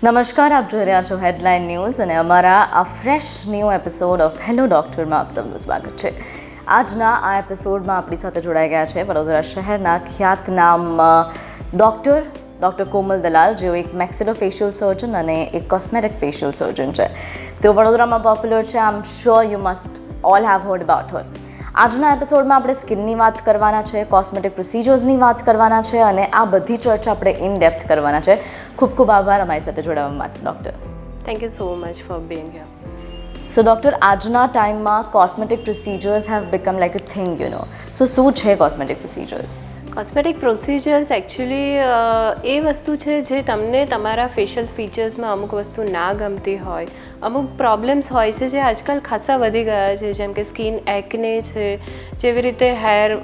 નમસ્કાર, આપ જોઈ રહ્યા છો હેડલાઇન ન્યૂઝ અને અમારા આ fresh new episode of hello ડૉક્ટરમાં આપ સૌનું સ્વાગત છે. આજના આ એપિસોડમાં આપણી સાથે જોડાઈ ગયા છે વડોદરા શહેરના ખ્યાતનામ ડૉક્ટર કોમલ દલાલ, જેઓ એક મેક્સિલોફેશિયલ સર્જન અને એક કોસ્મેટિક ફેશિયલ સર્જન છે. તેઓ વડોદરામાં પોપ્યુલર છે. I am sure you must all have heard about her. આજના એપિસોડમાં આપણે સ્કિનની વાત કરવાના છે, કોસ્મેટિક પ્રોસિજર્સની વાત કરવાના છે અને આ બધી ચર્ચા આપણે ઇન ડેપ્થ કરવાના છે. ખૂબ ખૂબ આભાર અમારી સાથે જોડાવા માટે doctor. Thank you so much for being here. So doctor, આજના ટાઈમમાં cosmetic procedures have become like a thing, you know. So શું છે cosmetic procedures? Cosmetic procedures actually એ વસ્તુ છે જે તમને તમારા ફેશિયલ ફીચર્સમાં અમુક વસ્તુ ના ગમતી હોય, અમુક પ્રોબ્લેમ્સ હોય છે જે આજકાલ ખાસા વધી ગયા છે, જેમ કે સ્કિન એકને છે, જેવી રીતે હેર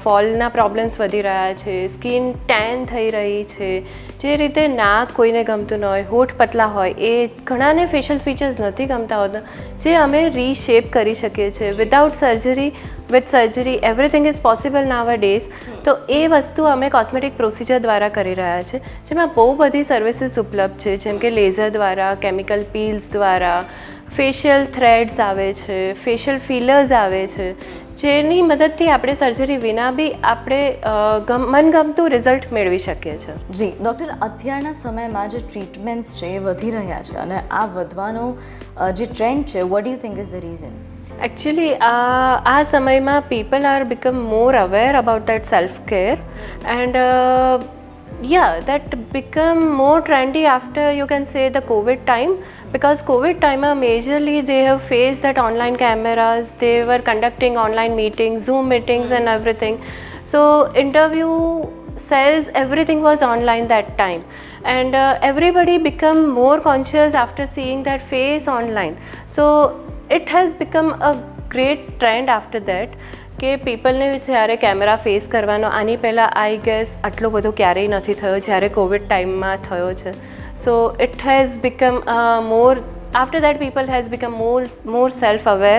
ફોલના પ્રોબ્લેમ્સ વધી રહ્યા છે, સ્કિન ટેન થઈ રહી છે, જે રીતે નાક કોઈને ગમતું ન હોય, હોઠ પતલા હોય, એ ઘણાને ફેશિયલ ફીચર્સ નથી ગમતા હોતા, જે અમે રીશેપ કરી શકીએ છીએ without surgery. With surgery everything is possible now a days. તો એ વસ્તુ અમે કોસ્મેટિક પ્રોસિજર દ્વારા કરી રહ્યા છે, જેમાં બહુ બધી સર્વિસીસ ઉપલબ્ધ છે, જેમ કે લેઝર દ્વારા, કેમિકલ પીલ્સ દ્વારા, ફેશિયલ થ્રેડ્સ આવે છે, ફેશિયલ ફિલર્સ આવે છે, જેની મદદથી આપણે સર્જરી વિના બી આપણે મનગમતું રિઝલ્ટ મેળવી શકીએ છીએ. જી ડૉક્ટર, અત્યારના સમયમાં જે ટ્રીટમેન્ટ્સ છે એ વધી રહ્યા છે અને આ વધવાનો જે ટ્રેન્ડ છે, what do you think is the reason? Actually આ સમયમાં people are become more aware about that self care and that become more trendy after, you can say, the COVID time, because COVID time majorly they have faced that online cameras, they were conducting online meetings, Zoom meetings and everything. So interview, sales, everything was online that time, and everybody become more conscious after seeing that face online. So it has become a great trend after that કે પીપલને જ્યારે camera face કરવાનો, આની પહેલાં I guess આટલો બધો ક્યારેય નથી થયો જ્યારે કોવિડ ટાઈમમાં થયો છે. So it has become more after that people has become more self aware,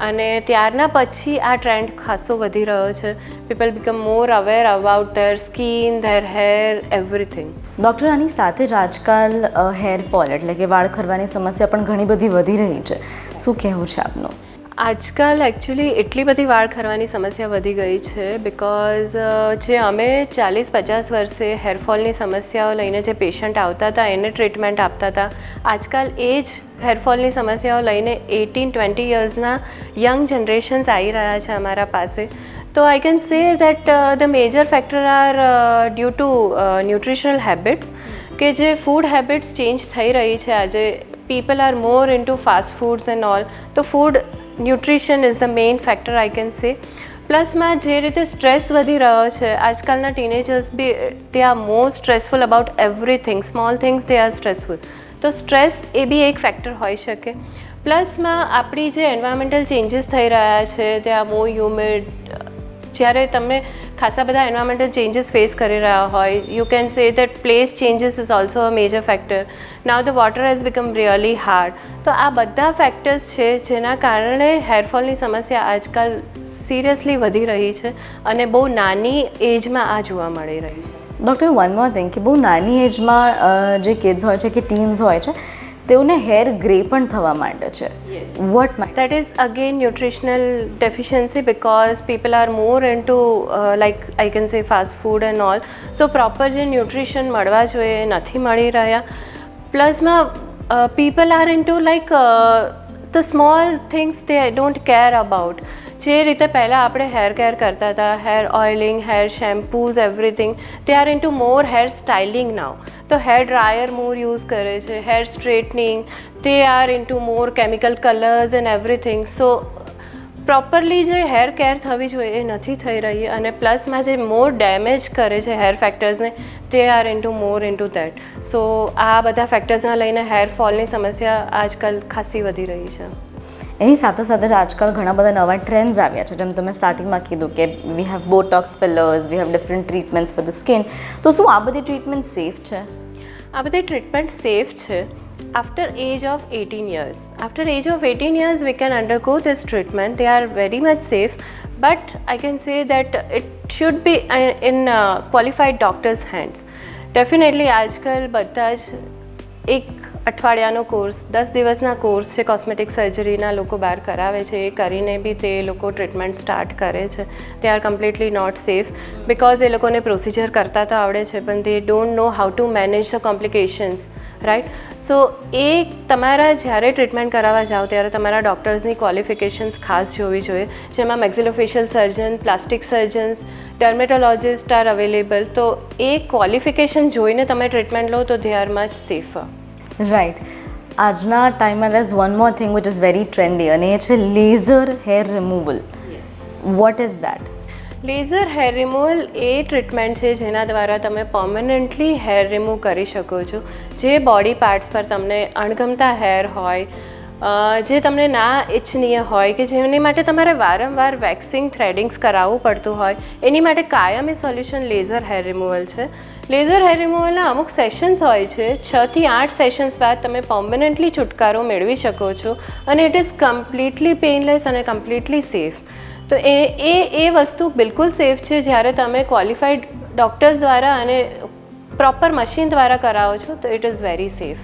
અને ત્યારના પછી આ ટ્રેન્ડ ખાસો વધી રહ્યો છે. People become more aware about their skin, there hair, everything. Doctor, આની સાથે જ આજકાલ હેરફોલ એટલે કે વાળ ખરવાની સમસ્યા પણ ઘણી બધી વધી રહી છે. શું કહેવું છે આપનું? આજકાલ એકચ્યુઅલી એટલી બધી વાળ ખરવાની સમસ્યા વધી ગઈ છે બિકોઝ જે અમે 40-50 વર્ષે હેરફોલની સમસ્યાઓ લઈને જે પેશન્ટ આવતા હતા એને ટ્રીટમેન્ટ આપતા હતા, આજકાલ એ જ હેરફોલની સમસ્યાઓ લઈને 18-20 યર્સના યંગ જનરેશન્સ આવી રહ્યા છે અમારા પાસે. તો I can say that the major factor are due to nutritional habits, કે જે ફૂડ હેબિટ્સ ચેન્જ થઈ રહી છે. આજે people are more into fast foods and all, તો food nutrition is the main factor I can say. પ્લસમાં જે રીતે સ્ટ્રેસ વધી રહ્યો છે, આજકાલના ટીનેજર્સ બી they are more stressful about everything, small things they are stressful. તો સ્ટ્રેસ એ બી એક ફેક્ટર હોઈ શકે. પ્લસમાં આપણી જે એન્વાયરમેન્ટલ ચેન્જીસ થઈ રહ્યા છે, દે આર મોર હ્યુમિડ. જ્યારે તમે ખાસા બધા એન્વાયરમેન્ટલ ચેન્જીસ ફેસ કરી રહ્યા હોય, you can say that place changes is also a major factor. Now the water has become really hard. તો આ બધા ફેક્ટર્સ છે જેના કારણે હેરફોલની સમસ્યા આજકાલ સિરિયસલી વધી રહી છે અને બહુ નાની એજમાં આ જોવા મળી રહી છે. ડૉક્ટર, વન મોર થિંગ, કે બહુ નાની એજમાં જે કિડ્સ હોય છે કે ટીન્સ હોય છે, તેઓને હેર ગ્રે પણ થવા માંડે છે. What that is again nutritional deficiency, because people are more into like I can say fast food and all. So proper જે ન્યુટ્રિશન મળવા જોઈએ નથી મળી રહ્યા. પ્લસમાં people are into like the small things they don't care about. જે રીતે પહેલાં આપણે હેર કેર કરતા હતા, hair oiling, hair shampoos, everything, they are into more hair styling now. તો હેર ડ્રાયર મોર યુઝ કરે છે, hair straightening, they are into more chemical colours and everything. So properly જે હેર કેર થવી જોઈએ એ નથી થઈ રહી, અને પ્લસમાં જે મોર ડેમેજ કરે છે હેર ફેક્ટર્સને, they are into more into that. So આ બધા ફેક્ટર્સના લઈને હેરફોલની સમસ્યા આજકાલ ખાસી વધી રહી છે. એની સાથે સાથે જ આજકાલ ઘણા બધા નવા ટ્રેન્ડ્સ આવ્યા છે, જેમ તમે સ્ટાર્ટિંગમાં કીધું કે we have Botox feelers, we have different treatments for the skin. તો શું આ બધી ટ્રીટમેન્ટ સેફ છે? આ બધી ટ્રીટમેન્ટ સેફ છે after age of 18 years. After age of 18 years, we can undergo this treatment. They are very much safe, but I can say that it should be in qualified doctors' hands. Definitely, આજકાલ બધા જ એક અઠવાડિયાનો course 10 દિવસના course છે cosmetic સર્જરીના લોકો બહાર કરાવે છે, એ કરીને બી તે લોકો ટ્રીટમેન્ટ સ્ટાર્ટ કરે છે. They are completely not safe because એ લોકોને પ્રોસિજર કરતા તો આવડે છે પણ they don't know how to manage the complications, right. So એ તમારા જ્યારે ટ્રીટમેન્ટ કરાવવા જાઓ ત્યારે તમારા ડૉક્ટર્સની ક્વોલિફિકેશન્સ ખાસ જોવી જોઈએ, જેમાં maxillofacial surgeon, plastic surgeons, dermatologist are available. તો એ ક્વોલિફિકેશન જોઈને તમે ટ્રીટમેન્ટ લો તો they are much safer. Right. આજના ટાઈમમાં there is one more thing which is very trendy અને એ છે laser hair removal. What is that? Laser hair removal એ ટ્રીટમેન્ટ છે જેના દ્વારા તમે પરમનન્ટલી હેર રિમૂવ કરી શકો છો. જે બોડી પાર્ટ્સ પર તમને અણગમતા હેર હોય, જે તમને ના ઇચ્છનીય હોય, કે જેની માટે તમારે વારંવાર વેક્સિંગ થ્રેડિંગ્સ કરાવવું પડતું હોય, એની માટે કાયમી સોલ્યુશન લેઝર હેર રિમૂવલ છે. લેઝર હેર રિમૂવલના અમુક સેશન્સ હોય છે, 6 થી 8 સેશન્સ બાદ તમે પરમનન્ટલી છુટકારો મેળવી શકો છો અને ઇટ ઇઝ કમ્પ્લીટલી પેઇનલેસ અને કમ્પ્લીટલી સેફ. તો એ વસ્તુ બિલકુલ સેફ છે જ્યારે તમે ક્વોલિફાઈડ ડૉક્ટર્સ દ્વારા અને પ્રોપર મશીન દ્વારા કરાવો છો તો it is very safe.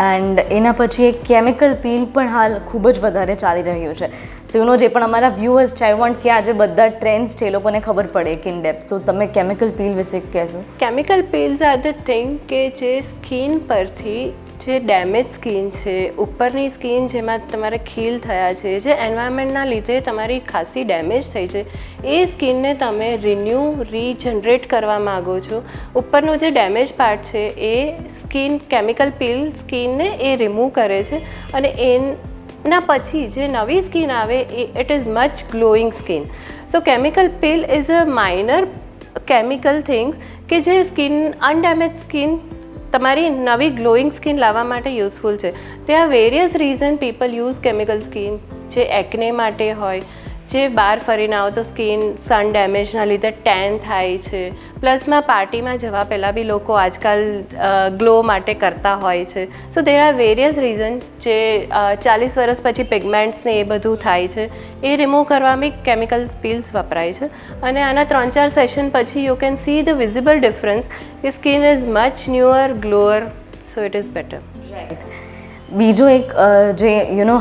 And એના પછી એક કેમિકલ પીલ પણ હાલ ખૂબ જ વધારે ચાલી રહ્યું છે. સો જે પણ અમારા વ્યુઅર્સ છે, આઈ વોન્ટ કે આજે બધા ટ્રેન્ડ્સ છે એ લોકોને ખબર પડે કે ઇન ડેપ્થ. સો તમે કેમિકલ પીલ વિશે કહેશો? Chemical peels are the thing કે જે સ્કિન પરથી જે ડેમેજ સ્કિન છે, ઉપરની સ્કિન જેમાં તમારે ખીલ થયા છે, જે એન્વાયરમેન્ટના લીધે તમારી ખાસી ડેમેજ થઈ છે, એ સ્કિનને તમે રીજનરેટ કરવા માગો છો. ઉપરનો જે ડેમેજ પાર્ટ છે એ કેમિકલ પીલ સ્કિનને એ રિમૂવ કરે છે અને એના પછી જે નવી સ્કિન આવે it is much glowing skin. So chemical pill is a minor chemical things કે જે અનડેમેજ સ્કિન તમારી નવી ગ્લોઈંગ સ્કિન લાવવા માટે યુઝફુલ છે. ત્યાં various reason people use chemical skin, જે એકને માટે હોય, જે બહાર ફરીને આવો તો સ્કિન સન ડેમેજના લીધે ટેન થાય છે, પ્લસમાં પાર્ટીમાં જવા પહેલાં બી લોકો આજકાલ ગ્લો માટે કરતા હોય છે. So there are various reason જે 40 વર્ષ પછી પિગમેન્ટ્સને એ બધું થાય છે, એ રિમૂવ કરવામાં કેમિકલ પીલ્સ વપરાય છે અને આના 3-4 સેશન પછી you can see the visible difference કે skin is much newer, glower, so it is better. Right. બીજો એક જે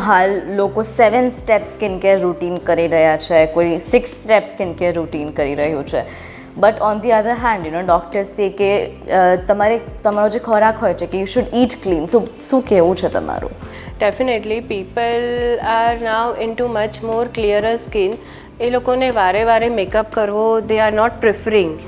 હાલ લોકો 7 સ્ટેપ સ્કિન કેર રૂટીન કરી રહ્યા છે, કોઈ 6 સ્ટેપ સ્કિન કેર રૂટીન કરી રહ્યું છે. But on the other hand doctors છે કે તમારો જે ખોરાક હોય છે કે યુ શુડ ઈટ ક્લીન. શું કહેવું છે તમારું? Definitely people are now into much more clearer skin. એ લોકોને વારે મેકઅપ કરવો they are not preferring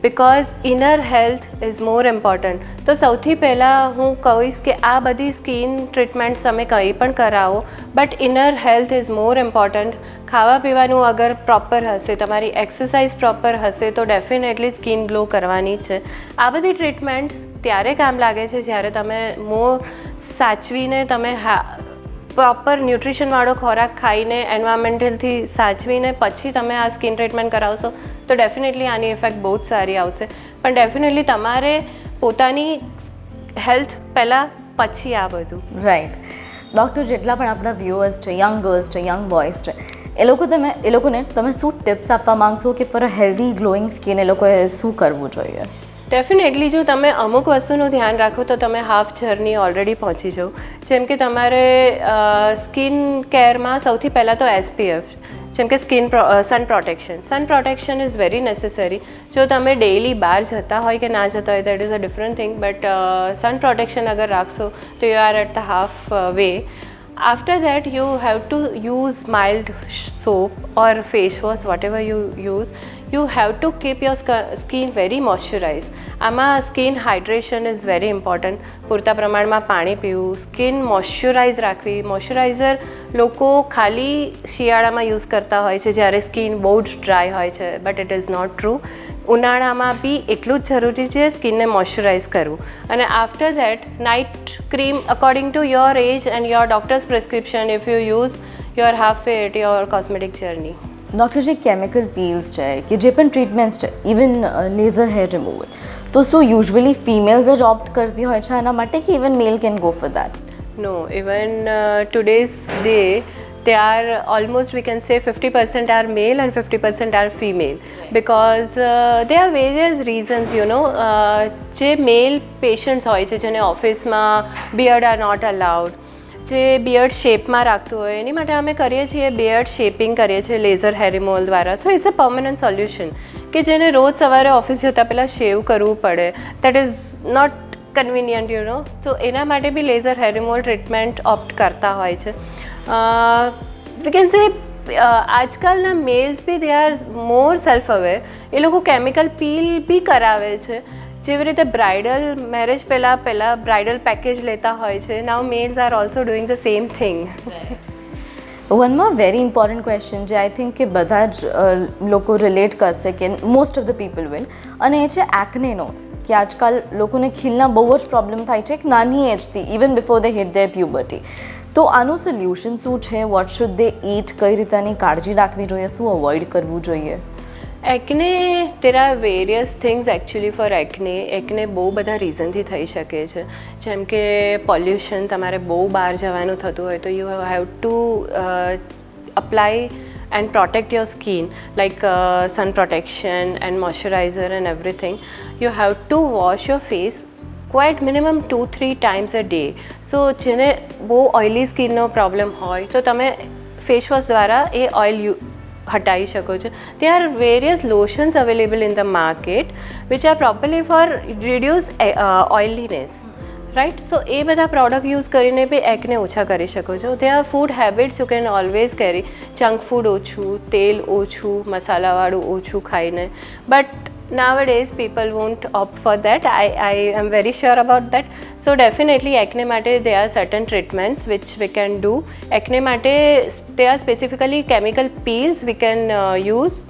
because inner health is more important. તો સૌથી પહેલાં હું કહીશ કે આ બધી સ્કિન ટ્રીટમેન્ટ્સ તમે કંઈ પણ કરાવો but inner health is more important. ખાવા પીવાનું અગર પ્રોપર હશે, તમારી એક્સરસાઇઝ પ્રોપર હશે તો ડેફિનેટલી સ્કિન ગ્લો કરવાની છે. આ બધી ટ્રીટમેન્ટ્સ ત્યારે કામ લાગે છે જ્યારે તમે સાચવીને તમે પ્રોપર ન્યુટ્રિશનવાળો ખોરાક ખાઈને એન્વાયરમેન્ટલથી સાચવીને પછી તમે આ સ્કિન ટ્રીટમેન્ટ કરાવશો તો ડેફિનેટલી આની ઇફેક્ટ બહુ જ સારી આવશે. પણ ડેફિનેટલી તમારે પોતાની હેલ્થ પહેલાં પછી આ બધું. રાઈટ. ડૉક્ટર, જેટલા પણ આપણા વ્યુઅર્સ છે, યંગ ગર્લ્સ છે, યંગ બોયઝ છે, એ લોકોને તમે શું ટિપ્સ આપવા માંગશો કે for a healthy glowing skin એ લોકોએ શું કરવું જોઈએ? ડેફિનેટલી જો તમે અમુક વસ્તુનું ધ્યાન રાખો તો તમે હાફ જર્ની ઓલરેડી પહોંચી જાઓ. જેમ કે તમારે સ્કિન કેરમાં સૌથી પહેલાં તો SPF, જેમ કે સન પ્રોટેક્શન ઇઝ વેરી નેસેસરી. જો તમે ડેઇલી બહાર જતા હોય કે ના જતા હોય that is a different thing, but sun protection અગર રાખશો તો you are at the half way. After that you have to use mild soap or face wash, whatever you use. You have to keep your skin very moisturized. આમાં skin hydration is very important. પૂરતા પ્રમાણમાં પાણી પીવું, skin moisturise રાખવી. Moisturiser લોકો ખાલી શિયાળામાં use કરતા હોય છે જ્યારે સ્કિન બહુ જ ડ્રાય હોય છે, but it is not true. ઉનાળામાં બી એટલું જ જરૂરી છે સ્કિનને મોઇશ્ચરાઇઝ કરવું. અને after that night cream according to your age and your doctor's prescription if you use your half way at your cosmetic journey. Doctor, જે કેમિકલ પીલ્સ છે કે જે પણ ટ્રીટમેન્ટ્સ છે, ઇવન લેઝર હેર રિમૂવલ, તો શું યુઝ્યુઅલી ફિમેલ્સ જ opt કરતી હોય છે એના માટે કે even male can go for that? No, even today's day they are almost, we can say 50% are male and 50% are female, because there are various reasons, you know. જે મેલ patients હોય છે જેને ઓફિસમાં બિયર્ડ આર નોટ અલાઉડ, જે beard શેપમાં રાખતું હોય, એની માટે અમે કરીએ છીએ બિયર્ડ શેપિંગ કરીએ છીએ લેઝર હેર રિમૂવલ દ્વારા. So it's a permanent solution કે જેને રોજ સવારે ઓફિસ જતાં પહેલાં શેવ કરવું પડે, that is not convenient, you know. તો એના માટે બી laser hair removal treatment opt કરતા હોય છે. વી કેન સે આજકાલના મેલ્સ બી they are more self aware, એ લોકો કેમિકલ પીલ બી કરાવે છે. જેવી રીતે બ્રાઇડલ મેરેજ પહેલાં બ્રાઇડલ પેકેજ લેતા હોય છે, now males are also doing the same thing. One more very important question જે આઈ થિંક કે બધા જ લોકો રિલેટ કરશે, કે most of the people will, અને એ છે એક્નેનો. કે આજકાલ લોકોને ખીલના બહુ જ પ્રોબ્લેમ થાય છે એક નાની એજથી, even before they hit their puberty. તો આનું સોલ્યુશન શું છે? What should they eat? કઈ રીતની કાળજી રાખવી જોઈએ? શું અવોઇડ કરવું જોઈએ? એકને there are various things actually for acne. એકને બહુ બધા રીઝનથી થઈ શકે છે, જેમ કે પોલ્યુશન, તમારે બહુ બહાર જવાનું થતું હોય તો you have to apply and protect your skin, like sun protection and moisturizer and everything. You have to wash your face quite minimum 2-3 times a day. So જેને બહુ ઓઇલી સ્કિનનો પ્રોબ્લેમ હોય તો તમે ફેસ વોશ દ્વારા એ oil હટાવી શકો છો. there are various lotions available in the market which are properly for reduce oiliness, right. So એ બધા પ્રોડક્ટ યુઝ કરીને બી એકને ઓછા કરી શકો છો. ત્યાં food habits you can always carry, junk food ઓછું, તેલ ઓછું, મસાલાવાળું ઓછું ખાઈને. But nowadays people won't opt for that. I am very sure about that. So definitely acne માટે there are certain treatments which we can do. Acne માટે there are specifically chemical peels we can use,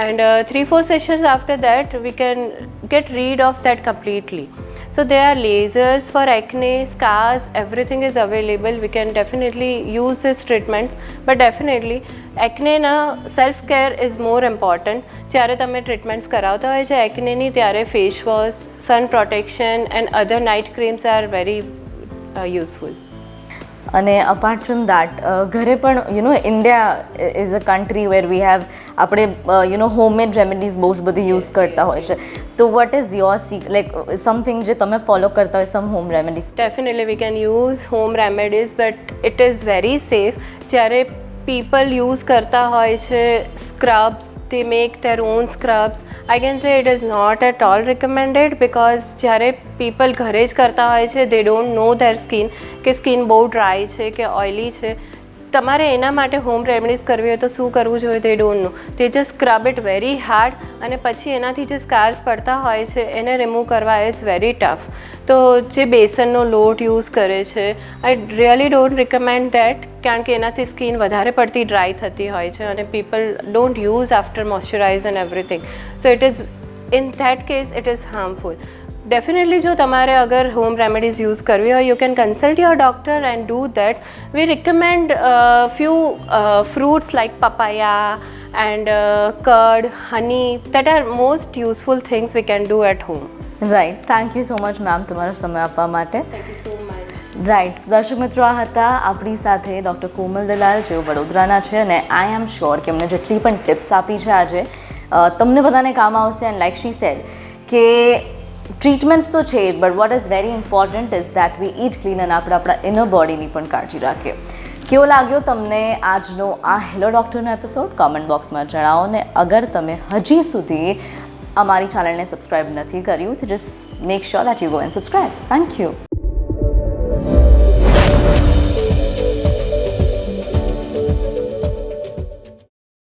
and 3-4 sessions after that we can get rid of that completely. So there are lasers for acne, scars, everything is available. We can definitely use these treatments, but definitely acne na self care is more important. જ્યારે તમે treatments કરાવતા હોય છે એક્નેની, ત્યારે face wash, sun protection and other night creams are very useful. અને apart from that ઘરે પણ India is a country where we have, આપણે હોમમેડ રેમેડીઝ બહુ જ બધી યુઝ કરતા હોય છે. તો what is your like something જે તમે ફોલો કરતા હોય, some home remedy? Definitely we can use home remedies, but it is very safe. જ્યારે પીપલ યુઝ કરતા હોય છે સ્ક્રબ્સ, they make their own scrubs. I can say it is not at all recommended, because જ્યારે people ઘરે જ કરતા હોય છે they don't know their skin, કે સ્કિન બહુ ડ્રાય છે કે ઓઇલી છે. તમારે એના માટે હોમ રેમેડીઝ કરવી હોય તો શું કરવું જોઈએ they don't know. They just scrub it very hard, અને પછી એનાથી જે સ્કાર્સ પડતા હોય છે એને રિમૂવ કરવા ઇટ્સ વેરી ટફ. તો જે બેસનનો લોટ યુઝ કરે છે, I really don't recommend that, કારણ કે એનાથી સ્કિન વધારે પડતી ડ્રાય થતી હોય છે અને people don't use after moisturise and everything. So it is in that case it is harmful. Definitely જો તમારે અગર હોમ રેમેડીઝ યુઝ કરવી હોય, you can consult your doctor and do that. We recommend few fruits like papaya and curd, honey, that are most useful things we can do at home. Right. Thank you so much ma'am તમારો સમય આપવા માટે. Thank you so much. Right. દર્શક મિત્રો, આ હતા આપણી સાથે ડૉક્ટર કોમલ દલાલ, જેઓ વડોદરાના છે, અને આઈ એમ શ્યોર કે એમને જેટલી પણ ટિપ્સ આપી છે આજે તમને બધાને કામ આવશે. એન્ડ લાઈક શી સેડ કે ટ્રીટમેન્ટ્સ તો છે જ, but what is very important is that we eat clean, અને આપણે આપણા ઇનર બોડીની પણ કાળજી રાખીએ. કેવો લાગ્યો તમને આજનો આ હેલો ડૉક્ટરનો એપિસોડ? કોમેન્ટ બોક્સમાં જણાવો. ને અગર તમે હજી સુધી અમારી ચેનલને સબસ્ક્રાઈબ નથી કર્યું તો just make sure that you go and subscribe. Thank you.